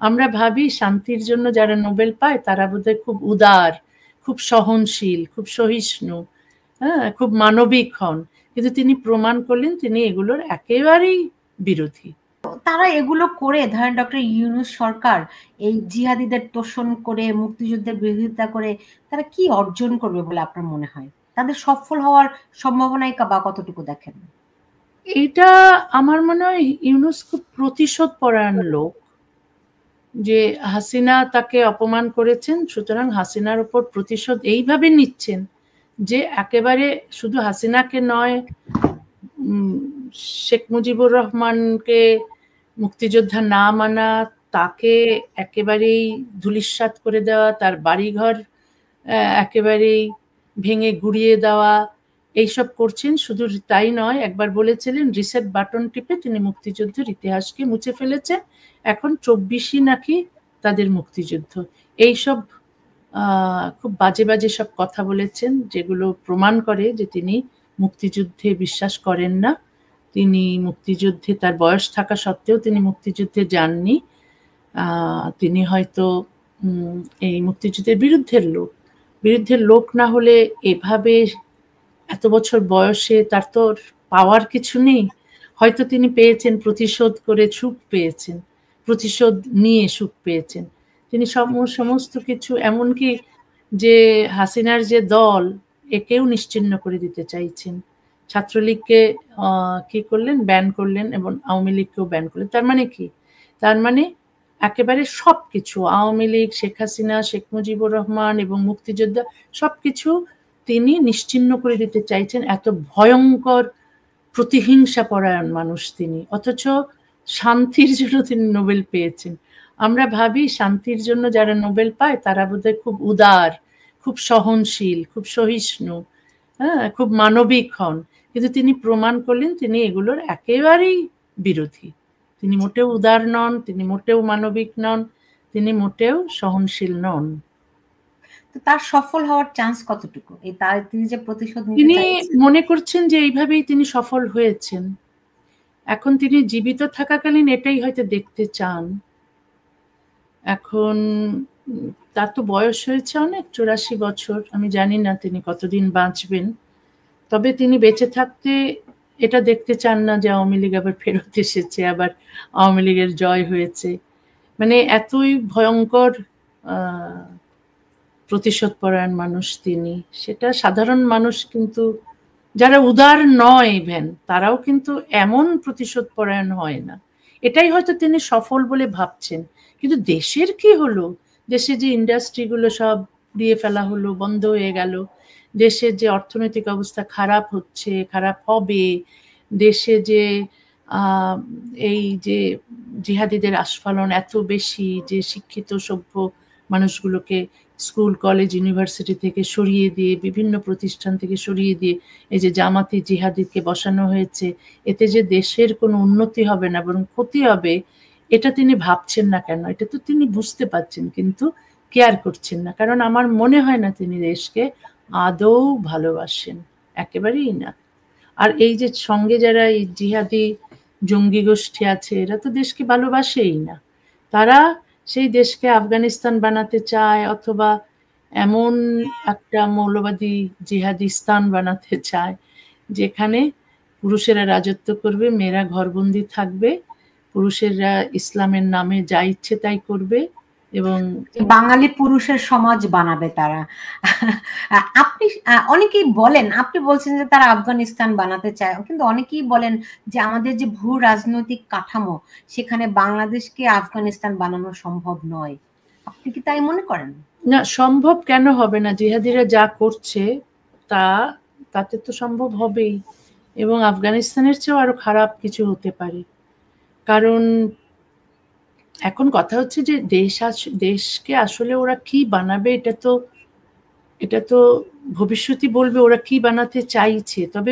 আমরা ভাবি শান্তির জন্য যারা নোবেল পায় তারা বোধহয় খুব উদার, খুব সহনশীল, খুব সহিষ্ণু, হ্যাঁ, খুব মানবিক হন। কিন্তু তিনি প্রমাণ করলেন তিনি এগুলোর একেবারেই বিরোধী। তারা এগুলো করে, ধরেন ডক্টর ইউনূস সরকার এই জিহাদিদের তোষণ করে, মুক্তিযুদ্ধের বিরোধিতা করে তারা কি অর্জন করবে বলে আপনার মনে হয়? তাদের সফল হওয়ার সম্ভাবনাই বা কতটুকু দেখেন? এটা আমার মনে হয় ইউনূস খুব প্রতিশোধ পরায়ণ লোক, যে হাসিনা তাকে অপমান করেছেন, সুতরাং হাসিনার উপর প্রতিশোধ এইভাবে নিচ্ছেন যে একেবারে শুধু হাসিনাকে নয়, শেখ মুজিবুর রহমানকে মুক্তিযোদ্ধা না মানা, তাকে একেবারেই ধূলিসাৎ করে দেওয়া, তার বাড়িঘর একেবারেই ভেঙে গুড়িয়ে দেওয়া, এইসব করছেন। শুধু তাই নয়, একবার বলেছিলেন রিসেট বাটন টিপে তিনি মুক্তিযুদ্ধের ইতিহাসকে মুছে ফেলেছেন, এখন 24ই নাকি তাদের মুক্তিযুদ্ধ। এইসব খুব বাজে বাজে সব কথা বলেছেন, যেগুলো প্রমাণ করে যে তিনি মুক্তিযুদ্ধে বিশ্বাস করেন না। তিনি মুক্তিযুদ্ধে, তার বয়স থাকা সত্ত্বেও তিনি মুক্তিযুদ্ধে যাননি। তিনি হয়তো এই মুক্তিযুদ্ধের বিরুদ্ধের লোক না হলে এভাবে এত বছর বয়সে তার তো পাওয়ার কিছু নেই। হয়তো তিনি পেয়েছেন প্রতিশোধ করে সুখ পেয়েছেন, প্রতিশোধ নিয়ে সুখ পেয়েছেন। তিনি সমস্ত কিছু, এমনকি যে হাসিনার যে দল, একেও নিশ্চিহ্ন করে দিতে চাইছেন। ছাত্রলীগকে কি করলেন, ব্যান করলেন, এবং আওয়ামী লীগকেও ব্যান করলেন। তার মানে কি? তার মানে একেবারে সবকিছু, আওয়ামী লীগ, শেখ হাসিনা, শেখ মুজিবুর রহমান এবং মুক্তিযোদ্ধা, সবকিছু তিনি নিশ্চিহ্ন করে দিতে চাইছেন। এত ভয়ঙ্কর প্রতিহিংসা পরায়ণ মানুষ তিনি, অথচ শান্তির জন্য তিনি নোবেল পেয়েছেন। আমরা ভাবি শান্তির জন্য যারা নোবেল পায় তারা বোধহয় খুব উদার, খুব সহনশীল, খুব সহিষ্ণু, হ্যাঁ, খুব মানবিক হন। কিন্তু তিনি প্রমাণ করলেন তিনি এগুলোর একেবারেই বিরোধী। তিনি মোটেও উদার নন, তিনি মোটেও মানবিক নন, তিনি মোটেও সহনশীল নন। তো তার সফল হওয়ার চান্স কতটুকু? এই তিনি যে প্রতিশোধ নিতে তিনি চাইছেন, মনে করছেন যে এইভাবেই তিনি সফল হয়েছেন। এখন তিনি জীবিত থাকাকালীন এটাই হয়তো দেখতে চান। এখন তার তো বয়স হয়েছে অনেক, 84 বছর। আমি জানি না তিনি কতদিন বাঁচবেন, তবে তিনি বেঁচে থাকতে এটা দেখতে চান না যে আওয়ামী লীগ আবার ফেরত এসেছে, আবার আওয়ামী লীগের জয় হয়েছে। মানে এতই ভয়ঙ্কর প্রতিশোধ পরায়ণ মানুষ তিনি। সেটা সাধারণ মানুষ কিন্তু, যারা উদার নয় ইভেন, তারাও কিন্তু এমন প্রতিশোধ পরায়ণ হয় না। এটাই হয়তো তিনি সফল বলে ভাবছেন। কিন্তু দেশের কি হলো? দেশে যে ইন্ডাস্ট্রিগুলো সব দিয়ে ফেলা হলো, বন্ধ হয়ে গেল, দেশের যে অর্থনৈতিক অবস্থা খারাপ হচ্ছে, খারাপ হবে, দেশে যে এই যে জিহাদিদের আস্ফালন এত বেশি, যে শিক্ষিত সভ্য মানুষগুলোকে স্কুল, কলেজ, ইউনিভার্সিটি থেকে সরিয়ে দিয়ে, বিভিন্ন প্রতিষ্ঠান থেকে সরিয়ে দিয়ে এই যে জামাতি জিহাদিকে বসানো হয়েছে, এতে যে দেশের কোনো উন্নতি হবে না বরং ক্ষতি হবে, এটা তিনি ভাবছেন না কেন? এটা তো তিনি বুঝতে পারছেন, কিন্তু কেয়ার করছেন না। কারণ আমার মনে হয় না তিনি দেশকে আদৌ ভালোবাসেন, একেবারেই না। আর এই যে সঙ্গে যারা এই জিহাদি জঙ্গি গোষ্ঠী আছে, এরা তো দেশকে ভালোবাসেই না। তারা সেই দেশকে আফগানিস্তান বানাতে চায়, অথবা এমন একটা মৌলবাদী জিহাদিস্তান বানাতে চায় যেখানে পুরুষেরা রাজত্ব করবে, মেয়েরা ঘরবন্দি থাকবে, পুরুষেরা ইসলামের নামে যা ইচ্ছে তাই করবে, এবং বাঙালি পুরুষের সমাজ বানাবে তারা। আপনি অনেকেই বলেন, আপনি বলছেন যে তারা আফগানিস্তান বানাতে চায়, কিন্তু অনেকেই বলেন যে আমাদের যে ভূ রাজনৈতিক কাঠামো, সেখানে বাংলাদেশকে আফগানিস্তান বানানো সম্ভব নয়। আপনি কি তাই মনে করেন? না, সম্ভব কেন হবে না? জিহাদিরা যা করছে তাতে তো সম্ভব হবেই, এবং আফগানিস্তানের চেয়েও আরো খারাপ কিছু হতে পারে। কারণ এখন কথা হচ্ছে যে দেশকে আসলে ওরা কি বানাবে, এটা তো ভবিষ্যৎই বলবে ওরা কি বানাতে চাইছে। তবে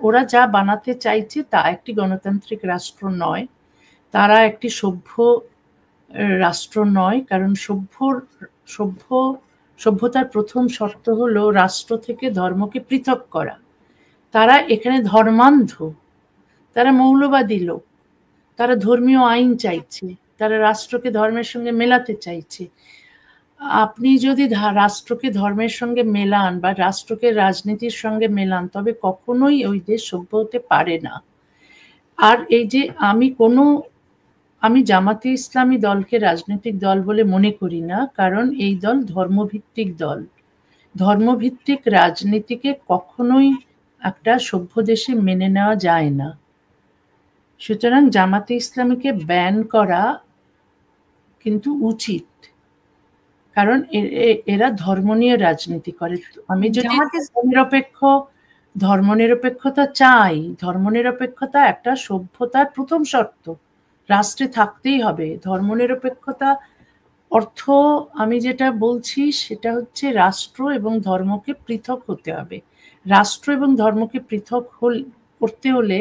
ওরা যা বানাতে চাইছে তা একটি গণতান্ত্রিক রাষ্ট্র নয়, তারা একটি সভ্য রাষ্ট্র নয়। কারণ সভ্যতার প্রথম শর্ত হলো রাষ্ট্র থেকে ধর্মকে পৃথক করা। তারা এখানে ধর্মান্ধ, তারা মৌলবাদী লোক, তারা ধর্মীয় আইন চাইছে, তারা রাষ্ট্রকে ধর্মের সঙ্গে মেলাতে চাইছে। আপনি যদি রাষ্ট্রকে ধর্মের সঙ্গে মেলান বা রাষ্ট্রকে রাজনীতির সঙ্গে মেলান, তবে কখনোই ওই দেশ সভ্য হতে পারে না। আর এই যে আমি জামাতে ইসলামী দলকে রাজনৈতিক দল বলে মনে করি না, কারণ এই দল ধর্মভিত্তিক দল। ধর্মভিত্তিক রাজনীতিকে কখনোই একটা সভ্য দেশে মেনে নেওয়া যায় না। সুতরাং জামাতে ইসলামীকে ব্যান করা কিন্তু উচিত, কারণ এরা ধর্ম নিয়ে রাজনীতি করে। আমি যদি ধর্মনিরপেক্ষতা চাই, ধর্মনিরপেক্ষতা একটা সভ্যতার প্রথম শর্ত, রাষ্ট্রে থাকতেই হবে ধর্মনিরপেক্ষতা। অর্থ আমি যেটা বলছি সেটা হচ্ছে রাষ্ট্র এবং ধর্মকে পৃথক হতে হবে। রাষ্ট্র এবং ধর্মকে পৃথক করতে হলে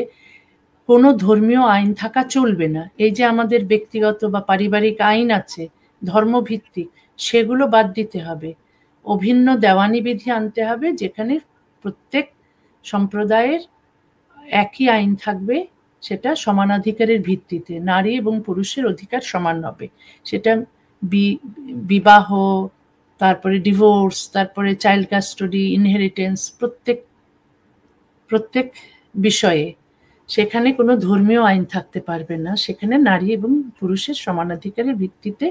কোনো ধর্মীয় আইন থাকা চলবে না। এই যে আমাদের ব্যক্তিগত বা পারিবারিক আইন আছে ধর্মভিত্তিক, সেগুলো বাদ দিতে হবে। অভিন্ন দেওয়ানি বিধি আনতে হবে, যেখানে প্রত্যেক সম্প্রদায়ের একই আইন থাকবে, সেটা সমানাধিকারের ভিত্তিতে নারী এবং পুরুষের অধিকার সমান হবে। সেটা বিবাহ, তারপরে ডিভোর্স, তারপরে চাইল্ড কাস্টডি, ইনহেরিটেন্স, প্রত্যেক বিষয়ে সেখানে কোনো ধর্মীয় আইন থাকতে পারবে না। সেখানে নারী এবং পুরুষের সমানাধিকারের ভিত্তিতে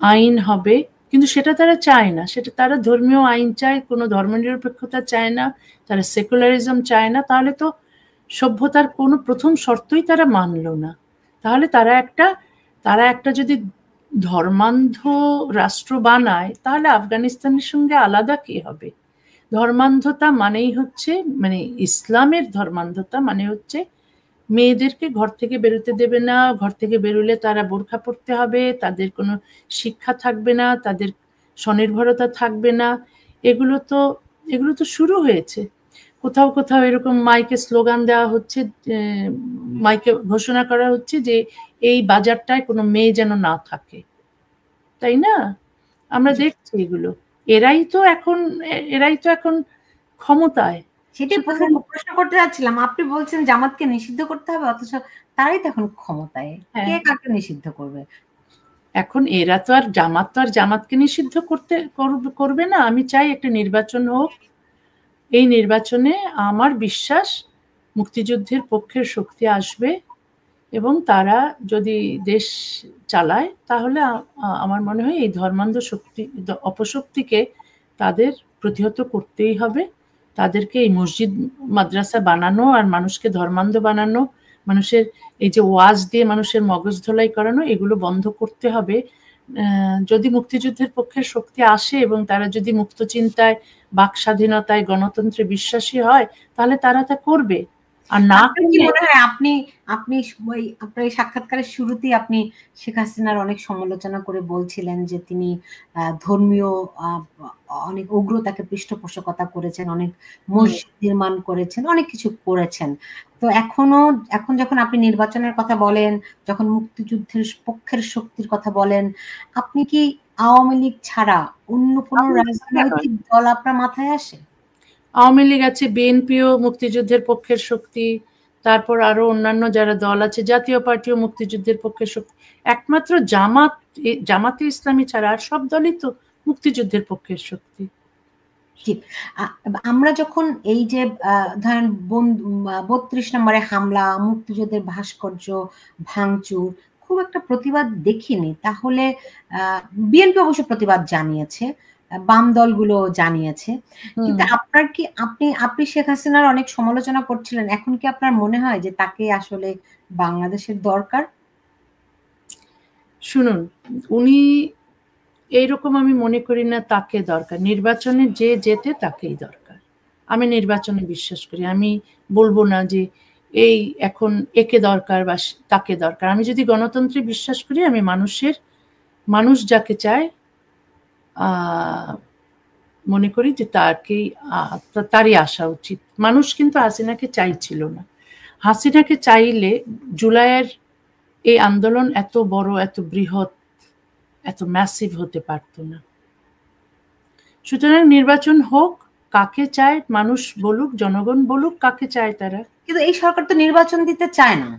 আইন হবে। কিন্তু সেটা তারা চায় না, সেটা তারা ধর্মীয় আইন চায়, কোনো ধর্মনিরপেক্ষতা চায় না, তারা সেকুলারিজম চায় না। তাহলে তো সভ্যতার কোনো প্রথম শর্তই তারা মানল না। তাহলে তারা একটা যদি ধর্মান্ধ রাষ্ট্র বানায়, তাহলে আফগানিস্তানের সঙ্গে আলাদা কি হবে? ধর্মান্ধতা মানেই হচ্ছে, মানে ইসলামের ধর্মান্ধতা মানে হচ্ছে মেয়েদেরকে ঘর থেকে বেরোতে দেবে না, ঘর থেকে বেরোলে তারা বোরখা পরতে হবে, তাদের কোনো শিক্ষা থাকবে না, তাদের স্বনির্ভরতা থাকবে না। এগুলো তো শুরু হয়েছে। কোথাও কোথাও এরকম মাইকে স্লোগান দেওয়া হচ্ছে, মাইকে ঘোষণা করা হচ্ছে যে এই বাজারটায় কোনো মেয়ে যেন না থাকে, তাই না? আমরা দেখছি এগুলো। এরাই তো এখন ক্ষমতায়। সেটাই প্রশ্ন করতে যাচ্ছিলাম। আপনি বলছেন জামাতকে নিষিদ্ধ করতে হবে, অথচ তারাই তো এখন ক্ষমতায়। কে কাকে নিষিদ্ধ করবে? এখন এরা তো আর জামাতকে নিষিদ্ধ করবে না। আমি চাই একটা নির্বাচন হোক। এই নির্বাচনে আমার বিশ্বাস মুক্তিযুদ্ধের পক্ষের শক্তি আসবে, এবং তারা যদি দেশ চালায়, তাহলে আমার মনে হয় এই ধর্মান্ধ অপশক্তিকে তাদের প্রতিহত করতেই হবে। তাদেরকে এই মসজিদ মাদ্রাসা বানানো আর মানুষকে ধর্মান্ধ বানানো, মানুষের এই যে ওয়াজ দিয়ে মানুষের মগজ ধোলাই করানো, এগুলো বন্ধ করতে হবে। যদি মুক্তিযুদ্ধের পক্ষের শক্তি আসে এবং তারা যদি মুক্ত চিন্তায়, বাক স্বাধীনতায়, গণতন্ত্রে বিশ্বাসী হয়, তাহলে তারা তা করবে। আর না কি মনে হয় আপনি আপনার এই সাক্ষাৎকারের শুরুতেই আপনি শেখ হাসিনার অনেক সমালোচনা করে বলছিলেন যে তিনি ধর্মীয় অনেক উগ্রতাকে পৃষ্ঠপোষকতা করেছেন, অনেক মসজিদ নির্মাণ করেছেন, অনেক কিছু করেছেন। তো এখন যখন আপনি নির্বাচনের কথা বলেন, যখন মুক্তিযুদ্ধের পক্ষের শক্তির কথা বলেন, আপনি কি আওয়ামী লীগ ছাড়া অন্য কোনো রাজনৈতিক দল আপনার মাথায় আসে? আওয়ামী লীগ আছে, বিএনপিও মুক্তিযুদ্ধের পক্ষের শক্তি, তারপর আরো অন্যান্য যারা দল আছে, জাতীয় পার্টিও মুক্তিযুদ্ধের পক্ষের শক্তি। একমাত্র জামাতে ইসলামী ছাড়া আর সব দলই তো মুক্তিযুদ্ধের পক্ষের শক্তি। আমরা যখন এই যে ধরেন ৩২ নম্বরে হামলা, মুক্তিযুদ্ধের ভাস্কর্য ভাঙচুর, খুব একটা প্রতিবাদ দেখিনি। তাহলে বিএনপি অবশ্য প্রতিবাদ জানিয়েছে, বাম দলগুলো জানিয়েছে, কিন্তু আপনি শেখ হাসিনার অনেক সমালোচনা করছিলেন। এখন কি আপনার মনে হয় যে তাকে আসলে বাংলাদেশের দরকার? শুনুন, উনি এইরকম আমি মনে করি না তাকে দরকার। নির্বাচনে যে জেতে তাকেই দরকার। আমি নির্বাচনে বিশ্বাস করি। আমি বলবো না যে এই এখন একে দরকার বা তাকে দরকার। আমি যদি গণতন্ত্রে বিশ্বাস করি, আমি মানুষ যাকে চায় মনে করি যে তারই আসা উচিত। মানুষ কিন্তু হাসিনাকে চাইছিল না। হাসিনাকে চাইলে জুলাইয়ের এই আন্দোলন এত বড়, এত বৃহৎ, এত ম্যাসিভ হতে পারত না। সুতরাং নির্বাচন হোক, কাকে চায় মানুষ বলুক, জনগণ বলুক কাকে চায় তারা। কিন্তু এই সরকার তো নির্বাচন দিতে চায় না।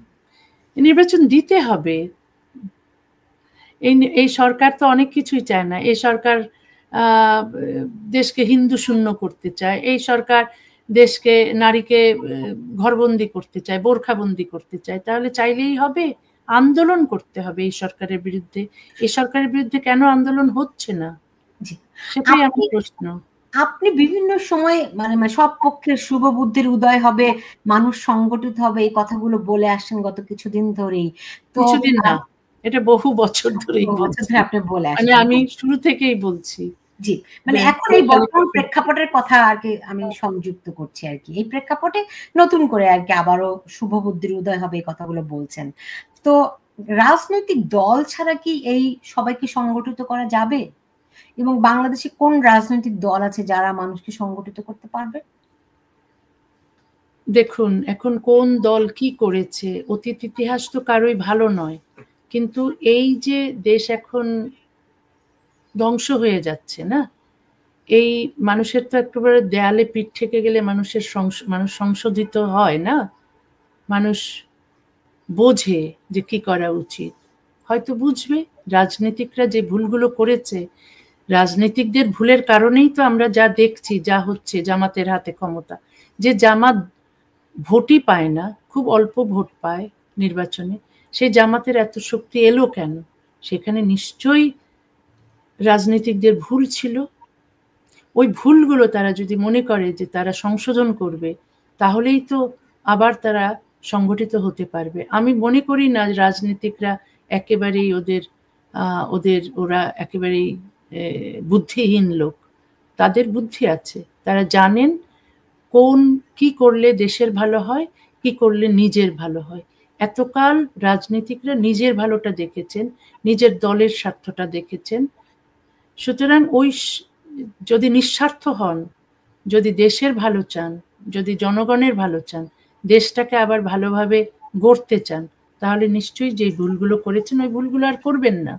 নির্বাচন দিতে হবে, এই সরকার তো অনেক কিছুই চায় না। এই সরকার দেশকে হিন্দু শূন্য করতে চায়, এই সরকার দেশকে নারীকে ঘরবন্দি করতে চায়, বোরখাবন্দি করতে চায়। তাহলে চাইলেই হবে? আন্দোলন করতে হবে এই সরকারের বিরুদ্ধে। এই সরকারের বিরুদ্ধে কেন আন্দোলন হচ্ছে না, সেটাই আমার প্রশ্ন। আপনি বিভিন্ন সময় মানে সব পক্ষের শুভ বুদ্ধির উদয় হবে, মানুষ সংগঠিত হবে, এই কথাগুলো বলে আসছেন গত কিছুদিন ধরেই। তো কিছুদিন না, এটা বহু বছর ধরেই বলছি, আপনি বলে মানে আসছেন। আমি শুরু থেকেই বলছি। জি, মানে এখন এই বর্তমান প্রেক্ষাপটের কথা আর কি আমি সংযুক্ত করছি আর কি। এই প্রেক্ষাপটে নতুন করে আর কি আবারও শুভ বুদ্ধির উদয় হবে, এই কথাগুলো বলছেন। তো রাজনৈতিক দল ছাড়া কি এই সবাইকে সংগঠিত করা যাবে? এবং বাংলাদেশে কোন রাজনৈতিক দল আছে যারা মানুষকে সংগঠিত করতে পারবে? দেখুন, এখন কোন দল কি করেছে, অতীত ইতিহাস তো কারোই ভালো নয়, কিন্তু এই যে দেশ এখন ধ্বংস হয়ে যাচ্ছে না, এই মানুষের তো একেবারে দেয়ালে পিঠ থেকে গেলে মানুষ সংশোধিত হয় না, মানুষ বোঝে যে কি করা উচিত, হয়তো বুঝবে। রাজনীতিকরা যে ভুলগুলো করেছে, রাজনীতিকদের ভুলের কারণেই তো আমরা যা দেখছি, যা হচ্ছে, জামাতের হাতে ক্ষমতা। যে জামাত ভোটই পায় না, খুব অল্প ভোট পায় নির্বাচনে, সেই জামাতের এত শক্তি এলো কেন? সেখানে নিশ্চয়ই রাজনীতিকদের ভুল ছিল। ওই ভুলগুলো তারা যদি মনে করে যে তারা সংশোধন করবে, তাহলেই তো আবার তারা সংগঠিত হতে পারবে। আমি মনে করি না রাজনীতিকরা একেবারেই ওরা একেবারেই বুদ্ধিহীন লোক। তাদের বুদ্ধি আছে, তারা জানেন কি করলে দেশের ভালো হয়, কি করলে নিজের ভালো হয়। এতকাল রাজনীতিকরা নিজের ভালোটা দেখেছেন, নিজের দলের স্বার্থটা দেখেছেন। সুতরাং যদি নিঃস্বার্থ হন, যদি দেশের ভালো চান, যদি জনগণের ভালো চান, দেশটাকে আবার ভালোভাবে গড়তে চান, তাহলে নিশ্চয়ই যে ভুলগুলো করেছেন ওই ভুলগুলো আর করবেন না।